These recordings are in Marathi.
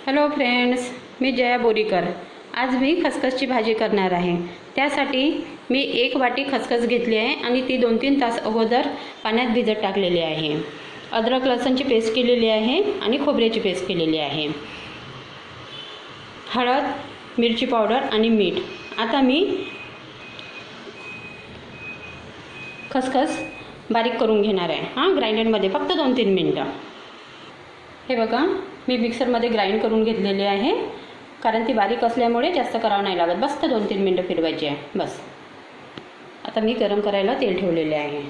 हॅलो फ्रेंड्स, मी जया बोरीकर। आज मी खसखसची भाजी करणार आहे। त्यासाठी मी 1 वाटी खसखस घेतली आहे आणि ती 2-3 तास अगोदर पाण्यात भिजत टाकलेली आहे। अद्रक लसूणची पेस्ट केलेली आहे आणि खोबऱ्याची पेस्ट केलेली आहे। हळद, मिरची पावडर आणि मीठ। आता मी खसखस बारीक करून घेणार आहे ग्राइंडरमध्ये फक्त 2-3 मिनिटं। हे बघा, मी मिक्सरमध्ये ग्राइंड करून घेतलेले आहे, कारण ती बारीक असल्यामुळे जास्त करावं नाही लागत। बस 2-3 मिनिटं फिरवायची आहे बस। आता मी गरम करायला तेल ठेवलेले आहे।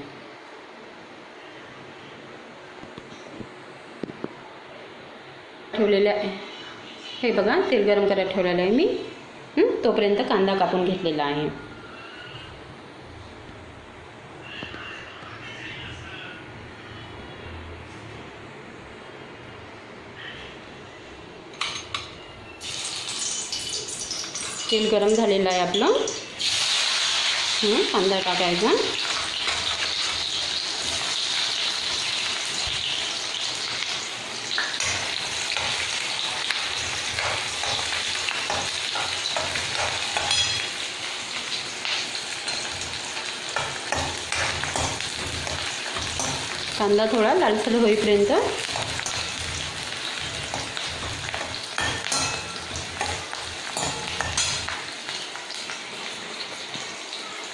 हे बघा, तेल गरम करायला ठेवलेलं आहे मी। तोपर्यंत कांदा कापून घेतलेला आहे। तेल गरम झालेलं आहे आपलं। कांदा टाकायचा। कांदा थोडा लालसर होईपर्यंत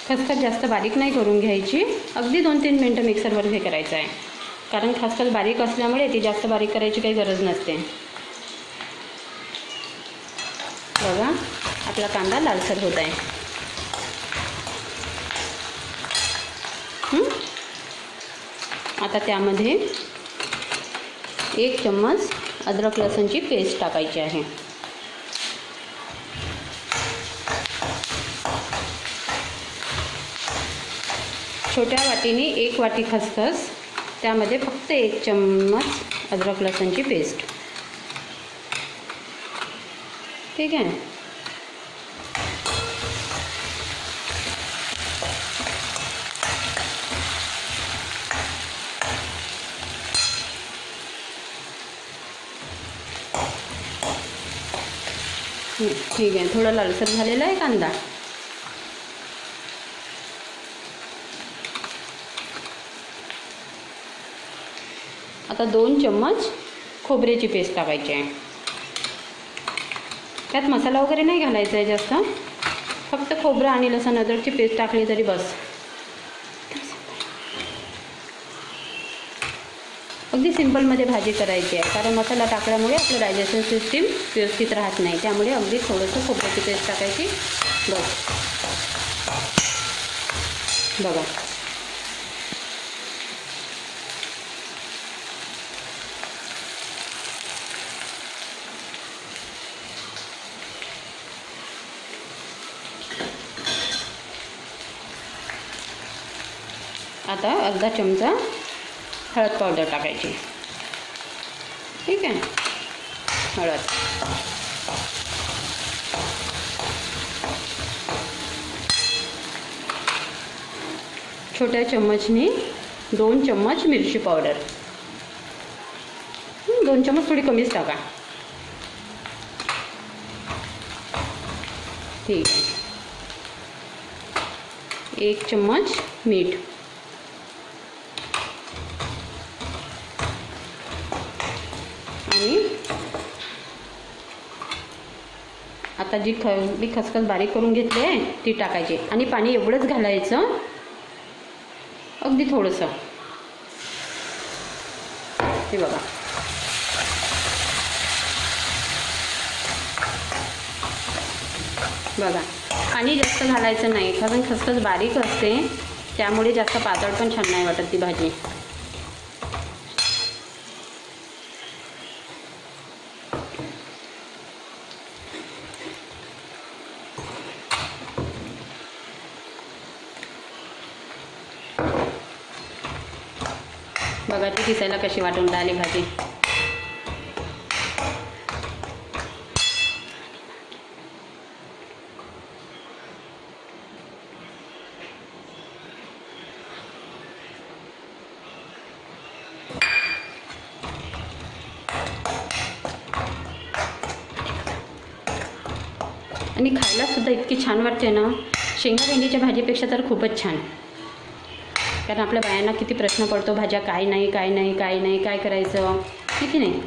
खसखस जास्त बारीक नाही करून घ्यायची, अगदी 2-3 मिनिटं मिक्सरवर हे करायचं आहे, कारण खसखस बारीक असल्यामुळे ती जास्त बारीक करायची काही गरज नसते। बघा, आपला कांदा लालसर होत आहे। आता त्यामध्ये 1 चम्मच अद्रक लसूणची पेस्ट टाकायची आहे। छोट्या वाटीने 1 वाटी खसखस, त्यामध्ये फक्त 1 चम्मच अद्रक लसूणची पेस्ट। ठीक आहे। ठीक आहे, थोडा लालसर झालेला आहे कांदा। आता 2 चम्मच खोबऱ्याची पेस्ट टाकायची आहे। त्यात मसाला वगैरे नाही घालायचा आहे जास्त, फक्त खोबरं आणि लसूण अद्रकची पेस्ट टाकली तरी बस। अगदी सिंपलमध्ये भाजी करायची आहे, कारण मसाला टाकल्यामुळे आपलं डायजेशन सिस्टीम व्यवस्थित राहत नाही, त्यामुळे अगदी थोडंसं खोबऱ्याची पेस्ट टाकायची बस। बघा, आता अर्धा चमचा हळद पावडर टाकायची। ठीक आहे, हळद। छोट्या चम्मचनी 2 चम्मच मिरची पावडर। 2 चम्मच थोडी कमीच टाका। ठीक आहे, 1 चम्मच मीठ। आणि आता जी मी खसखस बारीक करून घेतली आहे ती टाकायची, आणि पाणी एवढंच घालायचं, अगदी थोडंसं। हे बघा, बघा, पाणी जास्त घालायचं नाही, कारण खसखस बारीक असते, त्यामुळे जास्त पातळ पण छान नाही वाटत ती भाजी। बघा, ती दिसायला कशी वाटून राहिली भाजी। आणि खायलासुद्धा इतकी छान वाटते ना, शेंगा भेंडीच्या भाजीपेक्षा तर खूपच छान. कारण आपल्या बायांना किती प्रश्न पडतो, भाज्या काय नाही काय नाही काय नाही काय करायचं, किती नाही.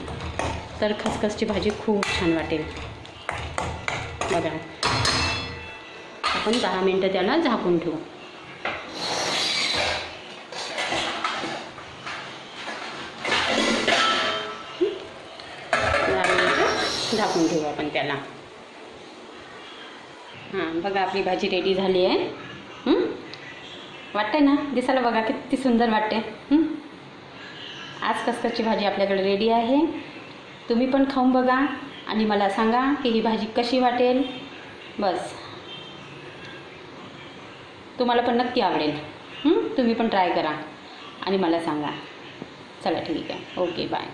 तर खसखसची भाजी खूप छान वाटेल. बघा, आपण 10 मिनटं त्याला झाकून ठेवू. 10 मिनटं झाकून ठेवू आपण त्याला. हां, बघा आपली भाजी रेडी झाली आहे. वाटते ना, दिसायला बघा किती सुंदर वाटते. आज खसखसची भाजी आपल्याकडे रेडी आहे. तुम्ही पण खाऊन बघा आणि मला सांगा की ही भाजी कशी वाटेल. बस, तुम्हाला पण नक्की आवडेल. तुम्ही पण ट्राय करा आणि मला सांगा. चला ठीक आहे, ओके, बाय.